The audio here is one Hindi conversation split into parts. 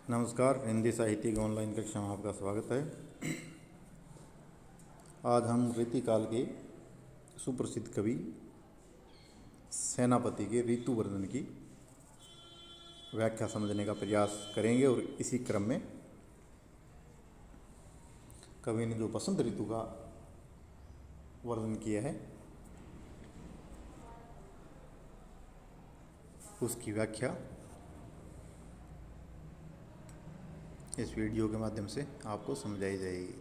नमस्कार। हिंदी साहित्य की ऑनलाइन कक्षा में आपका स्वागत है। आज हम रीतिकाल के सुप्रसिद्ध कवि सेनापति के ऋतु वर्णन की व्याख्या समझने का प्रयास करेंगे और इसी क्रम में कवि ने जो बसंत ऋतु का वर्णन किया है उसकी व्याख्या इस वीडियो के माध्यम से आपको समझाई जाएगी।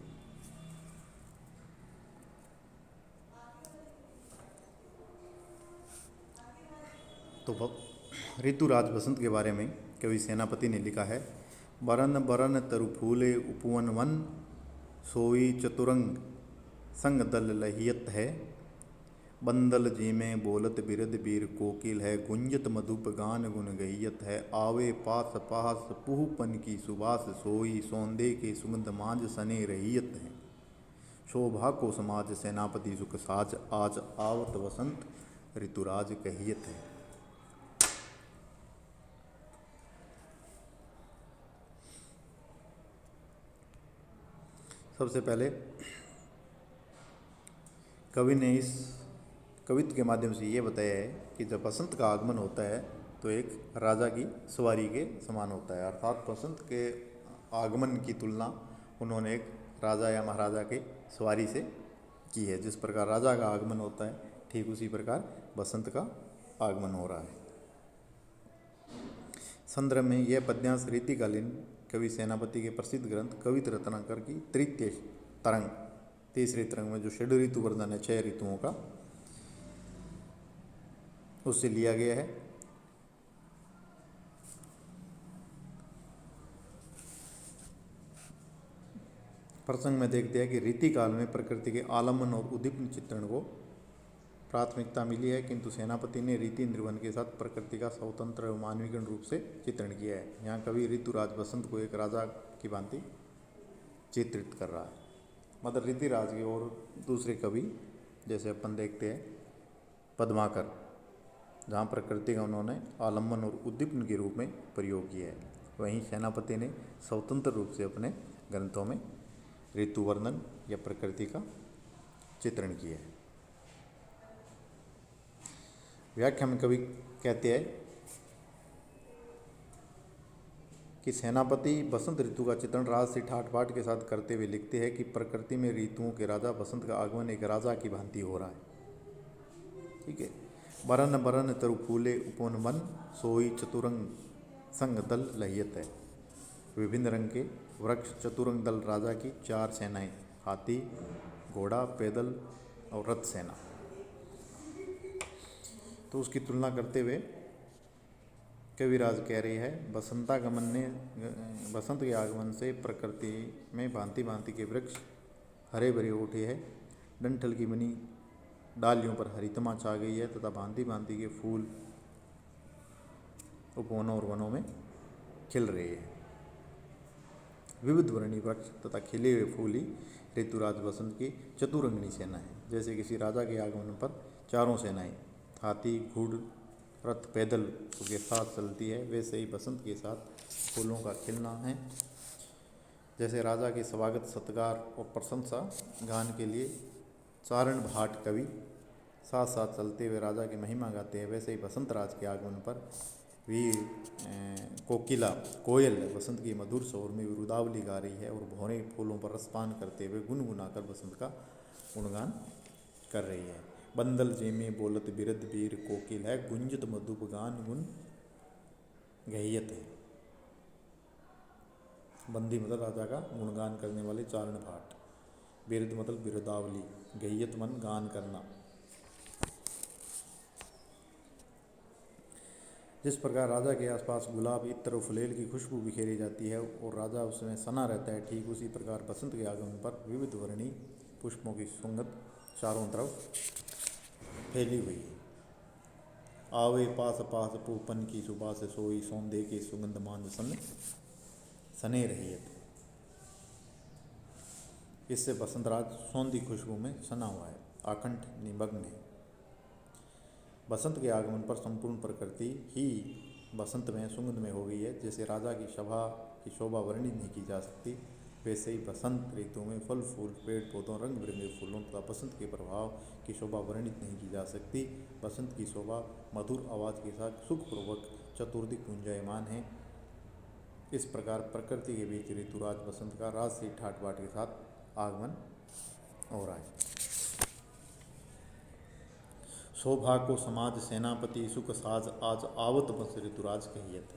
तो ऋतुराज बसंत के बारे में कवि सेनापति ने लिखा है। बरन बरन तरु फूले उपवन वन, सोई चतुरंग संग दल लहियत है। बंदल जीमे बोलत बिरद बीर कोकिल है, गुंजत मधुप गान गुन गहियत है। आवे पास पास पुहपन की सुबास, सोई सौंदे के सुगंध मांझ सने रहियत है। शोभा को समाज सेनापति सुख साज, आज आवत वसंत ऋतुराज कहियत है। सबसे पहले कवि ने इस कवित्व के माध्यम से ये बताया है कि जब बसंत का आगमन होता है तो एक राजा की सवारी के समान होता है, अर्थात बसंत के आगमन की तुलना उन्होंने एक राजा या महाराजा के सवारी से की है। जिस प्रकार राजा का आगमन होता है ठीक उसी प्रकार बसंत का आगमन हो रहा है। संदर्भ में यह पद्यांश रीतिकालीन कवि सेनापति के प्रसिद्ध ग्रंथ कवित रत्नाकर की तृतीय तरंग, तीसरे तरंग में जो षड ऋतु वर्णन है 6 ऋतुओं का, उससे लिया गया है। प्रसंग में देखते हैं कि रीतिकाल में प्रकृति के आलम्बन और उद्दीपन चित्रण को प्राथमिकता मिली है, किंतु सेनापति ने रीति निर्वहन के साथ प्रकृति का स्वतंत्र और मानवीकरण रूप से चित्रण किया है। यहाँ कवि ऋतुराज बसंत को एक राजा की भांति चित्रित कर रहा है। मतलब ऋतुराज की और दूसरे कवि जैसे अपन देखते हैं पद्माकर, जहाँ प्रकृति का उन्होंने आलम्बन और उद्दीपन के रूप में प्रयोग किया है, वहीं सेनापति ने स्वतंत्र रूप से अपने ग्रंथों में ऋतु वर्णन या प्रकृति का चित्रण किया है। व्याख्या में कवि कहते हैं कि सेनापति बसंत ऋतु का चित्रण राज से ठाठ बाट के साथ करते हुए लिखते हैं कि प्रकृति में ऋतुओं के राजा बसंत का आगमन एक राजा की भांति हो रहा है। ठीक है। बरन बरन तरु फूले उपवन वन, सोई चतुरंग संग दल लहियत है। विभिन्न रंग के वृक्ष चतुरंग दल राजा की 4 सेनाएं, हाथी, घोड़ा, पैदल और रथ सेना। तो उसकी तुलना करते हुए कविराज कह रही है बसंत के आगमन से प्रकृति में भांति भांति के वृक्ष हरे भरे उठे हैं, डंठल की बनी डालियों पर हरितमा छा गई है तथा भांति भांति के फूल उपवनों और वनों में खिल रहे हैं। विविध वर्णी वृक्ष तथा खिले हुए फूल ही ऋतुराज बसंत की चतुरंगनी सेना है। जैसे किसी राजा के आगमन पर 4 सेनाएं हाथी, घुड़, रथ, पैदल के साथ चलती है, वैसे ही बसंत के साथ फूलों का खिलना है। जैसे राजा के स्वागत सत्कार और प्रशंसा गान के लिए चारण भाट कवि साथ साथ चलते हुए राजा की महिमा गाते हैं, वैसे ही बसंत राज के आगमन पर वीर कोकिला कोयल बसंत की मधुर स्वर में रुदावली गा रही है और भौरे फूलों पर रसपान करते हुए गुनगुनाकर बसंत का गुणगान कर रही है। बंदल जेमे बोलत बिरद बीर कोकिल है, गुंजत मधुप गान गुन गहियत है। बंदी मतलब राजा का गुणगान करने वाले चारण भाट, बिरद मतलब बिरदावली, गहियत मन गान करना। जिस प्रकार राजा के आसपास गुलाब, इत्र और फुलेल की खुशबू बिखेरी जाती है और राजा उसमें सना रहता है, ठीक उसी प्रकार बसंत के आगमन पर विविध वर्णी पुष्पों की सुगंध चारों तरफ फैली हुई है। आवे पास पास पूपन की सुबह से, सोई सौंदे के सुगंध मांझ सने रहियत। इससे बसंतराज सौंधी खुशबू में सना हुआ है, आकंठ निमग्न है। बसंत के आगमन पर संपूर्ण प्रकृति ही बसंत में सुगंध में हो गई है। जैसे राजा की सभा की शोभा वर्णित नहीं की जा सकती, वैसे ही बसंत ऋतु में फल फूल पेड़ पौधों रंग बिरंगे फूलों तथा बसंत के प्रभाव की शोभा वर्णित नहीं की जा सकती। बसंत की शोभा मधुर आवाज़ के साथ सुखपूर्वक चतुर्दिक गुंजायमान है। इस प्रकार प्रकृति के बीच ऋतुराज बसंत का राजसी ठाट बाट के साथ आगमन हो रहा है। शोभा को समाज सेनापति सुख साज आज आवत बस ऋतुराज कहियत।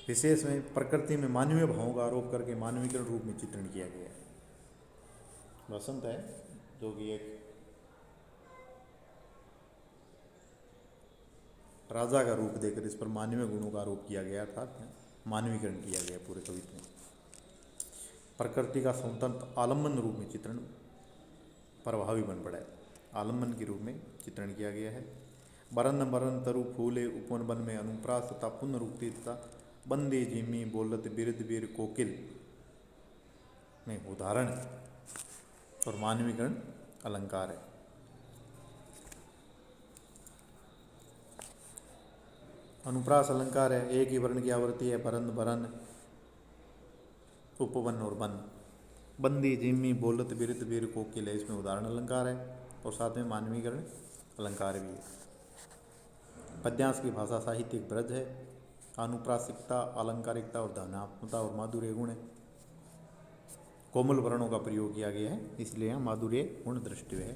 विशेष में प्रकृति में मानवीय भावों का आरोप करके मानवीकरण रूप में चित्रण किया गया है। बसंत है जो कि एक राजा का रूप देकर इस पर मानवीय गुणों का आरोप किया गया, अर्थात मानवीकरण किया गया पूरे कविता में। प्रकृति का स्वतंत्र आलम्बन रूप में चित्रण प्रभावी बन पड़ा है, आलम्बन के रूप में चित्रण किया गया है। बरन बरन तरु फूले उपवन वन में अनुप्रास तथा पुनरुक्ति तथा बंदे जिमी बोलत बिरद बीर कोकिल में उदाहरण और मानवीकरण अलंकार है। अनुप्रास अलंकार है, एक ही वर्ण की आवृत्ति है, बरन बरन उपवन और वन। बंदी जिम्मी बोलत बिरत बीर कोकिल है, इसमें उदाहरण अलंकार है और साथ में मानवीकरण अलंकार भी है। पद्यांश की भाषा साहित्यिक ब्रज है, अनुप्रासिकता अलंकारिकता और ध्वन्यात्मकता और माधुर्य गुण है। कोमल वर्णों का प्रयोग किया गया है, इसलिए यहाँ माधुर्य गुण दृष्टि है।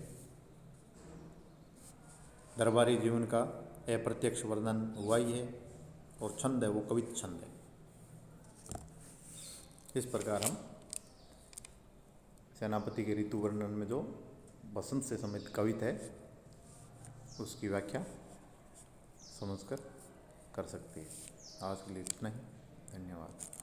दरबारी जीवन का अप्रत्यक्ष वर्णन हुआ ही है और छंद है वो कवित छंद है। इस प्रकार हम सेनापति के ऋतु वर्णन में जो बसंत से संबंधित कविता है उसकी व्याख्या समझकर कर सकते हैं। आज के लिए इतना ही, धन्यवाद।